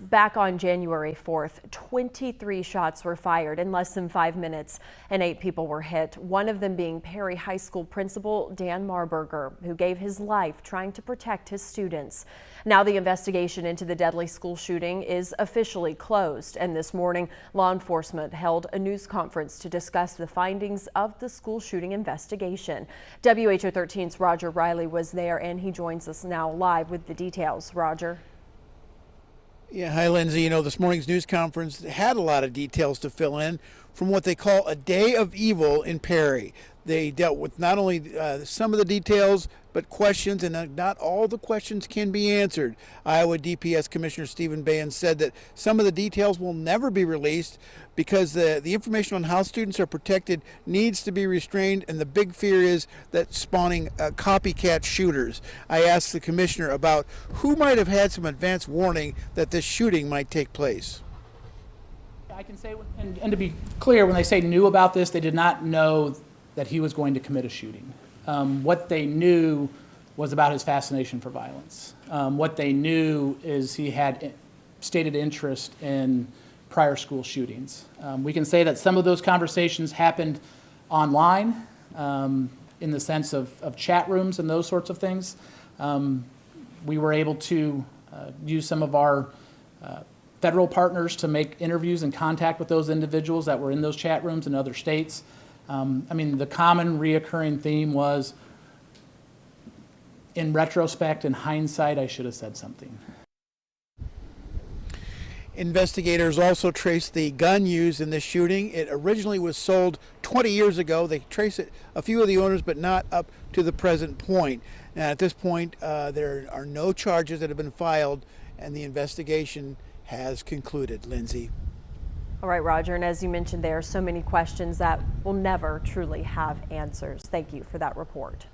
Back on January 4th, 23 shots were fired in less than 5 minutes and 8 people were hit, one of them being Perry High School principal Dan Marburger, who gave his life trying to protect his students. Now the investigation into the deadly school shooting is officially closed, and this morning law enforcement held a news conference to discuss the findings of the school shooting investigation. WHO 13's Roger Riley was there and he joins us now live with the details. Roger. Yeah, hi Lindsay. You know, this morning's news conference had a lot of details to fill in from what they call a day of evil in Perry. They dealt with not only some of the details, but questions, and not all the questions can be answered. Iowa DPS Commissioner Stephen Bayan said that some of the details will never be released because the information on how students are protected needs to be restrained, and the big fear is that spawning copycat shooters. I asked the commissioner about who might have had some advance warning that this shooting might take place. I can say, and to be clear, when they say knew about this, they did not know that he was going to commit a shooting. What they knew was about his fascination for violence. What they knew is he had stated interest in prior school shootings. We can say that some of those conversations happened online in the sense of chat rooms and those sorts of things. We were able to use some of our federal partners to make interviews and contact with those individuals that were in those chat rooms in other states. I mean, the common reoccurring theme was, in retrospect, in hindsight, I should have said something. Investigators also traced the gun used in this shooting. It originally was sold 20 years ago. They trace it, a few of the owners, but not up to the present point. Now, at this point, there are no charges that have been filed, and the investigation has concluded. Lindsay. All right, Roger, and as you mentioned, there are so many questions that will never truly have answers. Thank you for that report.